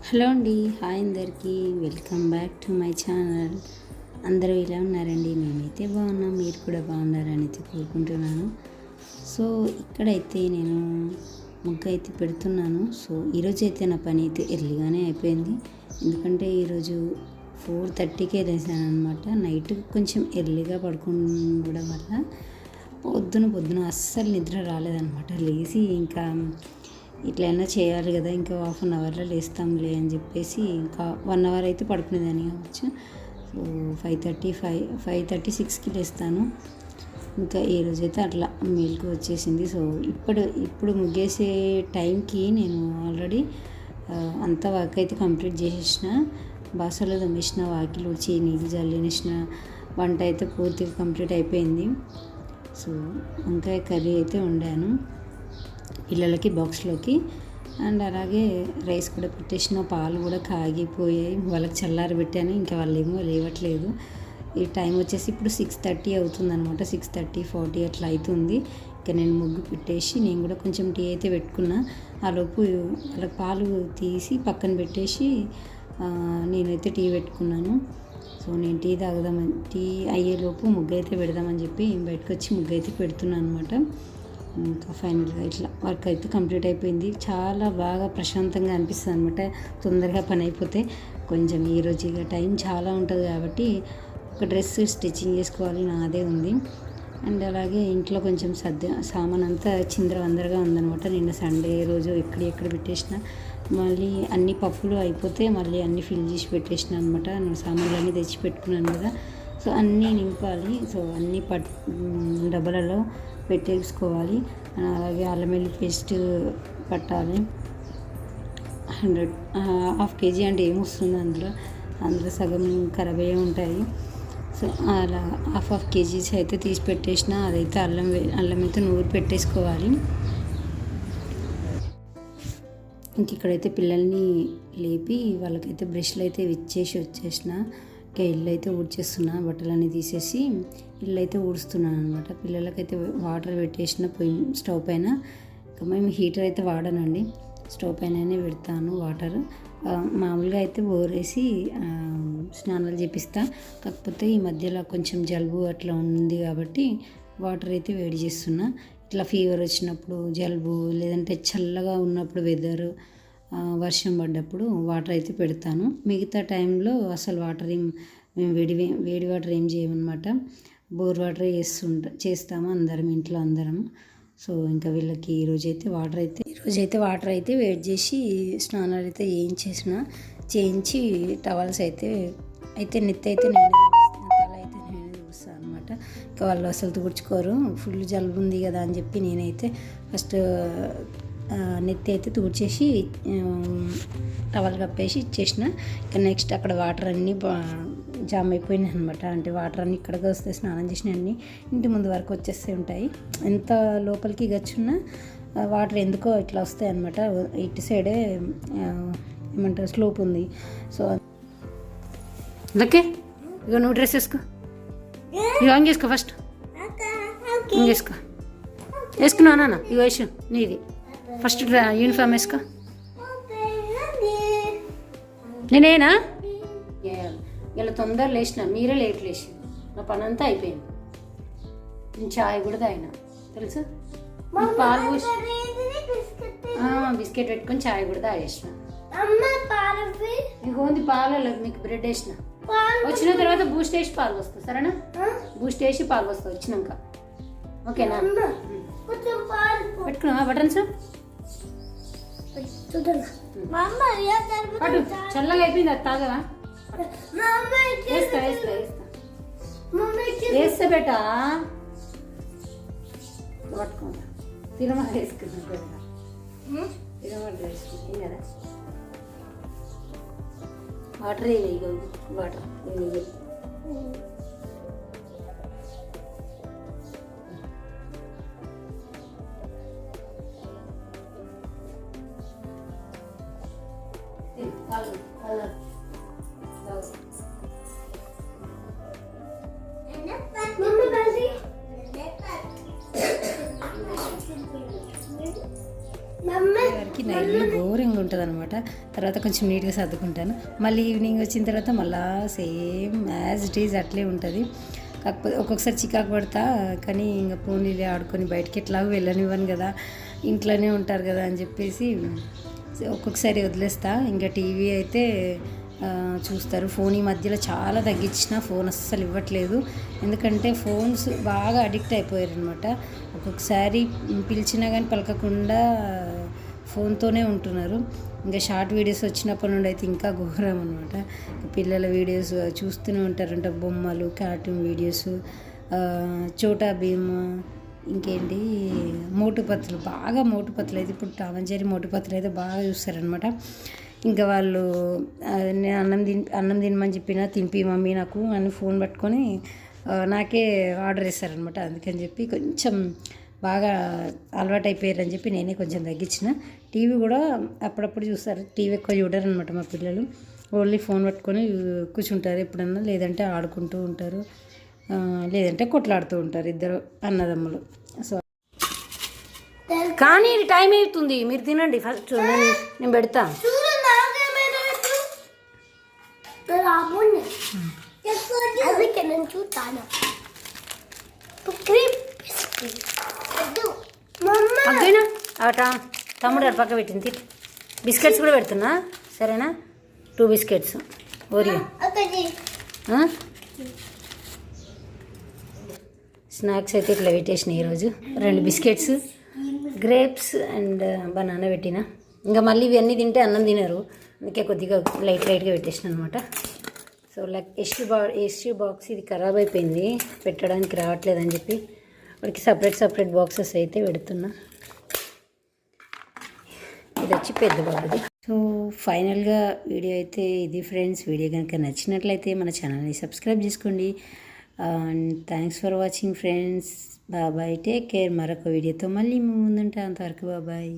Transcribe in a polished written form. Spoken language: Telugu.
హలో అండి, హాయ్ అందరికీ, welcome back to my channel. అందరూ ఇలా ఉన్నారండి? మేమైతే బాగున్నాం, మీరు కూడా బాగున్నారని అయితే కోరుకుంటున్నాను. సో ఇక్కడైతే నేను ముగ్గు అయితే పెడుతున్నాను. సో ఈరోజు అయితే నా పని అయితే ఎర్లీగానే అయిపోయింది, ఎందుకంటే ఈరోజు 4:30కే లేసాను అనమాట. నైట్ కొంచెం ఎర్లీగా పడుకోవడం వల్ల పొద్దున అస్సలు నిద్ర రాలేదనమాట. లేచి ఇంకా ఇట్లైనా చేయాలి కదా, ఇంకా 1/2 అవర్లో లేస్తాంలే అని చెప్పేసి ఇంకా 1 అవర్ అయితే పడుకునేదాన్ని కావచ్చు. సో 5:30 6కి లేస్తాను. ఇంకా ఈ రోజైతే అట్లా మేలుకు వచ్చేసింది. సో ఇప్పుడు ముగ్గేసే టైంకి నేను ఆల్రెడీ అంతా వర్క్ అయితే కంప్లీట్ చేసేసిన. బాసలు తోమేసిన, వాకిలు ఉడిచి, నీళ్ళు జల్లినేసిన, వంట అయితే పూర్తిగా కంప్లీట్ అయిపోయింది. సో వంకాయ కర్రీ అయితే వండాను పిల్లలకి బాక్స్లోకి. అండ్ అలాగే రైస్ కూడా పెట్టేసిన, పాలు కూడా కాగిపోయాయి, వాళ్ళకి చల్లారి పెట్టాను. ఇంకా వాళ్ళు ఏమో లేవట్లేదు. ఈ టైం వచ్చేసి ఇప్పుడు 6:30 అవుతుంది అనమాట. 6:30 అట్లా అవుతుంది. ఇంకా నేను ముగ్గు పెట్టేసి నేను కూడా కొంచెం టీ అయితే పెట్టుకున్నా. ఆలోపు వాళ్ళకి పాలు తీసి పక్కన పెట్టేసి నేనైతే టీ పెట్టుకున్నాను. సో నేను టీ అయ్యేలోపు ముగ్గు అయితే పెడదామని చెప్పి బయటకు వచ్చి ముగ్గు అయితే పెడుతున్నాను అనమాట. ఇంకా ఫైనల్గా ఇట్లా వర్క్ అయితే కంప్లీట్ అయిపోయింది. చాలా బాగా ప్రశాంతంగా అనిపిస్తుంది అనమాట తొందరగా పని అయిపోతే. కొంచెం ఈరోజు ఇక టైం చాలా ఉంటుంది కాబట్టి ఒక డ్రెస్ స్టిచ్చింగ్ చేసుకోవాలి, నాదే ఉంది. అండ్ అలాగే ఇంట్లో కొంచెం సామాన్ అంతా చిందరవందరగా ఉందనమాట. నిన్న సండే రోజు ఎక్కడ పెట్టేసిన, మళ్ళీ అన్ని పప్పులు అయిపోతే మళ్ళీ అన్నీ ఫిల్ చేసి పెట్టేసిన అనమాట. నేను సామాన్లు అన్నీ తెచ్చి పెట్టుకున్నాను కదా, సో అన్నీ నింపాలి. సో అన్నీ డబ్బాలలో పెట్టేసుకోవాలి. అలాగే అల్లం వెల్లుల్లి పేస్ట్ పట్టాలి. 1/2 kg అంటే ఏమొస్తుంది అందులో సగం ఖరాబ్ అయ్యే ఉంటాయి. సో అలా 1/2 kg అయితే తీసి పెట్టేసిన. అదైతే అల్లం అయితే నూరు పెట్టేసుకోవాలి. ఇంక ఇక్కడైతే పిల్లల్ని లేపి వాళ్ళకైతే బ్రష్లు అయితే ఇచ్చేసి వచ్చేసిన. ఇంకా ఇల్లు అయితే ఊడ్చేస్తున్నా, బట్టలన్నీ తీసేసి ఇల్లు అయితే ఊడుస్తున్నాను అనమాట. పిల్లలకైతే వాటర్ పెట్టేసిన స్టవ్ పైన. ఇంకా మేము హీటర్ అయితే వాడనండి, స్టవ్ పైననే పెడతాను వాటర్. మామూలుగా అయితే బోరేసి స్నానాలు చేపిస్తా. కాకపోతే ఈ మధ్యలో కొంచెం జలుబు అట్లా ఉంది కాబట్టి వాటర్ అయితే వేడి చేస్తున్నా. ఇట్లా ఫీవర్ వచ్చినప్పుడు, జలుబు, లేదంటే చల్లగా ఉన్నప్పుడు, వెదర్ వర్షం పడ్డప్పుడు వాటర్ అయితే పెడతాను. మిగతా టైంలో అసలు వాటర్ మేము వేడి వాటర్ ఏం చేయమన్నమాట. బోర్ వాటర్ చేస్తాము ఇంట్లో అందరం. సో ఇంకా వీళ్ళకి ఈరోజైతే వాటర్ అయితే వేడి చేసి స్నానాలు అయితే చేయించి టవల్స్ అయితే నెత్తి అయితే తల అయితే నేను చూస్తాను అనమాట. ఇంకా వాళ్ళు అసలు తుడుచుకోరు, ఫుల్ జలుబు ఉంది కదా అని చెప్పి నేనైతే ఫస్ట్ నెత్తి అయితే తుడిచేసి టవల్ కప్పేసి ఇచ్చేసిన. ఇంకా నెక్స్ట్ అక్కడ వాటర్ అన్నీ జామ్ అయిపోయినాయి అనమాట. అంటే వాటర్ అన్నీ ఇక్కడికి వస్తే స్నానం చేసిన అన్నీ ఇంటి ముందు వరకు వచ్చేస్తూ ఉంటాయి. ఎంత లోపలికి గచ్చున్నా వాటర్ ఎందుకో ఇట్లా వస్తాయి అనమాట. ఇటు సైడే ఏమంటారు స్లోప్ ఉంది. సో ఓకే, ఇక నువ్వు డ్రెస్ వేసుకో, ఇక ఆన్ చేసుకో, ఫస్ట్ వేసుకున్నావు నాన్న. ఇక వేసు నీది ఫస్ట్ యూనిఫామ్ వేసుకో. నేనేనా ఇలా తొందర లేచిన, మీరే లేట్ లేచి, నా పని అంతా అయిపోయింది. నేను చాయ్ కూడా తాగిన తెలుసా, పాలు పోసి బిస్కెట్ పెట్టుకొని చాయ్ కూడా తాగేసిన. మీకు ఓన్లీ పాలు, మీకు బ్రెడ్ వేసిన. వచ్చిన తర్వాత బూస్ట్ వేసి పాలు వస్తా, సరేనా? బూస్ట్ వేసి పాలు వస్తా వచ్చినాక, ఓకేనా? పెట్టుకున్నావా బటన్స్? అటు చల్లగా అయిపోయింది, అది తాగవా? వేస్తా బేటా, పట్టుకుంటా. తిరుమల వేసుకున్నా, తిరుమల వేసుకున్నా కదా. వాటర్ వేయలేదు, వాటర్ నైళ్ళు ఘోరంగా ఉంటుంది అనమాట. తర్వాత కొంచెం నీట్గా సర్దుకుంటాను. మళ్ళీ ఈవినింగ్ వచ్చిన తర్వాత మళ్ళీ సేమ్ యాజ్ ఇట్ ఈజ్ అట్లే ఉంటుంది. కాకపోతే ఒక్కొక్కసారి చికాకు పడతా, కానీ ఇంకా పోనీలే ఆడుకొని బయటికి ఎట్లాగో వెళ్ళనివ్వను కదా, ఇంట్లోనే ఉంటారు కదా అని చెప్పేసి ఒక్కొక్కసారి వదిలేస్తా. ఇంకా టీవీ అయితే చూస్తారు. ఫోన్ ఈ మధ్యలో చాలా తగ్గించిన, ఫోన్ అస్సలు ఇవ్వట్లేదు. ఎందుకంటే ఫోన్స్ బాగా అడిక్ట్ అయిపోయారు అనమాట. ఒక్కొక్కసారి పిలిచినా కానీ పలకకుండా ఫోన్తోనే ఉంటున్నారు. ఇంకా షార్ట్ వీడియోస్ వచ్చినప్పటి నుండి అయితే ఇంకా ఘోరం అనమాట. పిల్లల వీడియోస్ చూస్తూనే ఉంటారంట, బొమ్మలు, కార్టూన్ వీడియోస్, చోటా భీమ్, ఇంకేంటి మోటుపత్తులు, బాగా మోటుపత్తులు అయితే ఇప్పుడు టామ్ అండ్ జెర్రీ మోటుపత్తులు అయితే బాగా చూస్తారనమాట. ఇంకా వాళ్ళు నేను అన్నం తినమని చెప్పిన, తినిపి మమ్మీ నాకు అని ఫోన్ పట్టుకొని నాకే ఆర్డర్ ఇస్తారనమాట. అందుకని చెప్పి కొంచెం బాగా అలవాటు అయిపోయారని చెప్పి నేనే కొంచెం తగ్గించిన. టీవీ కూడా అప్పుడప్పుడు చూస్తారు, టీవీ ఎక్కువ చూడరు అనమాట మా పిల్లలు. ఓన్లీ ఫోన్ పట్టుకొని కూర్చుంటారు ఎప్పుడన్నా, లేదంటే ఆడుకుంటూ ఉంటారు, లేదంటే కొట్లాడుతూ ఉంటారు ఇద్దరు అన్నదమ్ములు. సో కానీ టైం అవుతుంది, మీరు తినండి ఫస్ట్, నేను పెడతా. అగ్గైనా అట తమ్ముడు అటు పక్క పెట్టింది. బిస్కెట్స్ కూడా పెడుతున్నా, సరేనా? 2 బిస్కెట్స్ ఓరియో. స్నాక్స్ అయితే ఇట్లా పెట్టేసిన ఈరోజు 2 బిస్కెట్స్, గ్రేప్స్ అండ్ బనానా పెట్టిన. ఇంకా మళ్ళీ ఇవన్నీ తింటే అన్నం తినరు, అందుకే కొద్దిగా లైట్గా పెట్టేసిన అనమాట. సో లైక్ ఎస్యూ బాక్స్ ఇది ఖరాబ్ అయిపోయింది, పెట్టడానికి రావట్లేదని చెప్పి వాడికి సపరేట్ బాక్సెస్ అయితే పెడుతున్నా. ఇది వచ్చి పెద్ద బాబుది. సో ఫైనల్గా వీడియో అయితే ఇది ఫ్రెండ్స్. వీడియో కనుక నచ్చినట్లయితే మన ఛానల్ని సబ్స్క్రైబ్ చేసుకోండి. And thanks for watching friends. బాబాయ్, టేక్ కేర్. మరొక వీడియోతో మళ్ళీ ముందుంటా, అంతవరకు బాబాయ్.